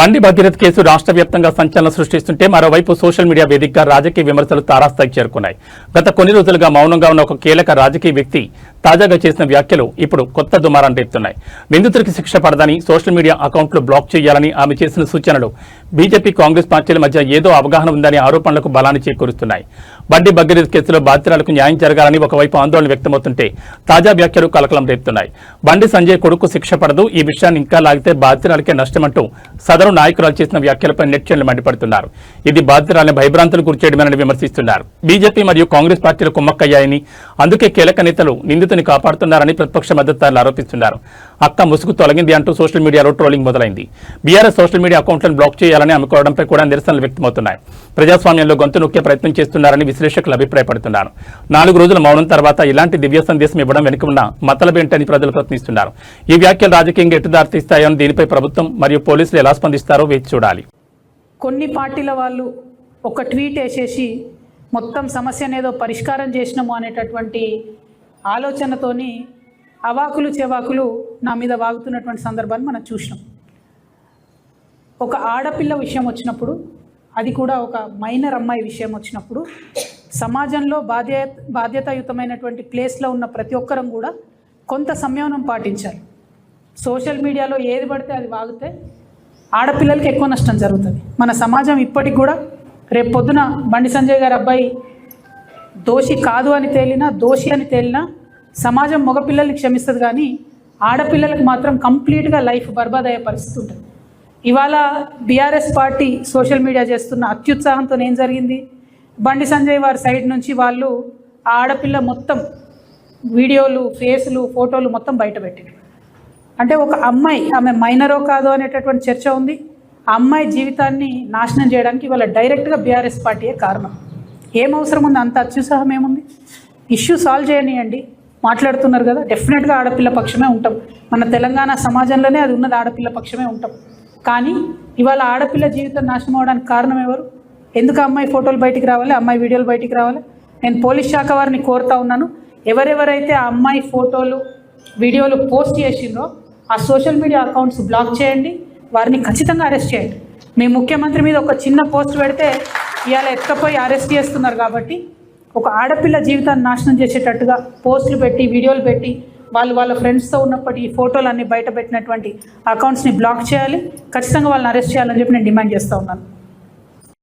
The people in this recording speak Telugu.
బండి భగీరథ్ కేసు రాష్ట్ర వ్యాప్తంగా సంచలనం సృష్టిస్తుంటే మరోవైపు సోషల్ మీడియా వేదికగా రాజకీయ విమర్శలు తారాస్థాయికి చేరుకున్నాయి. గత కొన్ని రోజులుగా మౌనంగా ఉన్న ఒక కీలక రాజకీయ వ్యక్తి తాజాగా చేసిన వ్యాఖ్యలు ఇప్పుడు కొత్త దుమారాన్ని రేపుతున్నాయి. నిందితుడికి శిక్ష పడదని, సోషల్ మీడియా అకౌంట్లు బ్లాక్ చేయాలని ఆమె చేసిన సూచనలు బీజేపీ, కాంగ్రెస్ పార్టీల మధ్య ఏదో అవగాహన ఉందనే ఆరోపణలకు బలాన్ని చేకూరుస్తున్నాయి. బండి భగీరథ్ కేసులో బాధితురాలకు న్యాయం జరగాలని ఒకవైపు ఆందోళన వ్యక్తమవుతుంటే తాజా వ్యాఖ్యలు కలకలం రేపుతున్నాయి. బండి సంజయ్ కొడుకు శిక్ష పడదు, ఈ విషయాన్ని ఇంకా లాగితే బాధితురాలకే నష్టమంటూ సదరు నాయకురాలు చేసిన వ్యాఖ్యలపై నెటిజన్లు మండిపడుతున్నారు. ఇది బాధితురాలని భయభ్రాంతులు గురిచేయడమని విమర్శిస్తున్నారు. బీజేపీ మరియు కాంగ్రెస్ పార్టీలు కుమ్మక్కయ్యాయని, అందుకే కీలక నేతలు నిందితుని కాపాడుతున్నారని ప్రతిపక్ష మద్దతుదారులు ఆరోపిస్తున్నారు. అక్క ముసుగు తొలగింది అంటూ సోషల్ మీడియాలో ట్రోలింగ్ మొదలైంది. బీఆర్ఎస్ సోషల్ మీడియా అకౌంట్లను బ్లాక్ చేయాలని ఆమె కోరడంపై కూడా నిరసనలు వ్యక్తమవుతున్నాయి. ప్రజాస్వామ్యంలో గొంతు నొక్కే ప్రయత్నం చేస్తున్నారని విశ్లేషకులు అభిప్రాయపడుతున్నారు. 4 రోజుల మౌనం తర్వాత ఇలాంటి దివ్య సందేశం ఇవ్వడం వెనుక ఉన్న మతలబేంటని ప్రజలు ప్రశ్నిస్తున్నారు. ఈ వ్యాఖ్యలు రాజకీయంగా ఎటు దారితీస్తాయో, దీనిపై ప్రభుత్వం మరియు పోలీసులు ఎలా స్పందిస్తారో వేచి చూడాలి. కొన్ని పార్టీల వాళ్ళు ఒక ట్వీట్ వేసేసి మొత్తం సమస్యనేదో పరిష్కారం చేసినాము అనేటటువంటి ఆలోచనతోని అవాకులు చెవాకులు నా మీద వాగుతున్నటువంటి సందర్భాన్ని మనం చూసినాం. ఒక ఆడపిల్ల విషయం వచ్చినప్పుడు, అది కూడా ఒక మైనర్ అమ్మాయి విషయం వచ్చినప్పుడు, సమాజంలో బాధ్యతాయుతమైనటువంటి ప్లేస్లో ఉన్న ప్రతి ఒక్కరం కూడా కొంత సంయమనం పాటించాలి. సోషల్ మీడియాలో ఏది పడితే అది వాగితే ఆడపిల్లలకి ఎక్కువ నష్టం జరుగుతుంది. మన సమాజం ఇప్పటికి కూడా రేపు పొద్దున బండి సంజయ్ గారి అబ్బాయి దోషి కాదు అని తేలినా, దోషి అని తేలినా సమాజం మగపిల్లల్ని క్షమిస్తుంది, కానీ ఆడపిల్లలకు మాత్రం కంప్లీట్గా లైఫ్ బర్బాద్ అయ్యే పరిస్థితి ఉంటుంది. ఇవాళ బీఆర్ఎస్ పార్టీ సోషల్ మీడియా చేస్తున్న అత్యుత్సాహంతో ఏం జరిగింది, బండి సంజయ్ వారి సైడ్ నుంచి వాళ్ళు ఆ ఆడపిల్ల మొత్తం వీడియోలు, ఫేసులు, ఫోటోలు మొత్తం బయటపెట్టారు. అంటే ఒక అమ్మాయి, ఆమె మైనరో కాదో అనేటటువంటి చర్చ ఉంది. ఆ అమ్మాయి జీవితాన్ని నాశనం చేయడానికి ఇవాళ డైరెక్ట్గా బీఆర్ఎస్ పార్టీయే కారణం. ఏం అవసరం ఉంది, అంత అత్యుత్సాహం ఏముంది? ఇష్యూ సాల్వ్ చేయనియండి. మాట్లాడుతున్నారు కదా, డెఫినెట్గా ఆడపిల్ల పక్షమే ఉంటాం. మన తెలంగాణ సమాజంలోనే అది ఉన్నది, ఆడపిల్ల పక్షమే ఉంటాం. కానీ ఇవాళ ఆడపిల్ల జీవితం నాశనం అవడానికి కారణం ఎవరు? ఎందుకు అమ్మాయి ఫోటోలు బయటికి రావాలి, అమ్మాయి వీడియోలు బయటికి రావాలి? నేను పోలీస్ శాఖ వారిని కోరుతా ఉన్నాను, ఎవరెవరైతే ఆ అమ్మాయి ఫోటోలు, వీడియోలు పోస్ట్ చేసిండ్రో ఆ సోషల్ మీడియా అకౌంట్స్ బ్లాక్ చేయండి, వారిని ఖచ్చితంగా అరెస్ట్ చేయండి. మీ ముఖ్యమంత్రి మీద ఒక చిన్న పోస్ట్ పెడితే ఇవాళ ఎత్తుకపోయి అరెస్ట్ చేస్తున్నారు. కాబట్టి ఒక ఆడపిల్ల జీవితాన్ని నాశనం చేసేటట్టుగా పోస్టులు పెట్టి, వీడియోలు పెట్టి, వాళ్ళ ఫ్రెండ్స్తో ఉన్నప్పటి ఫోటోలన్నీ బయట పెట్టినటువంటి అకౌంట్స్ని బ్లాక్ చేయాలి, ఖచ్చితంగా వాళ్ళని అరెస్ట్ చేయాలని చెప్పి నేను డిమాండ్ చేస్తూ ఉన్నాను.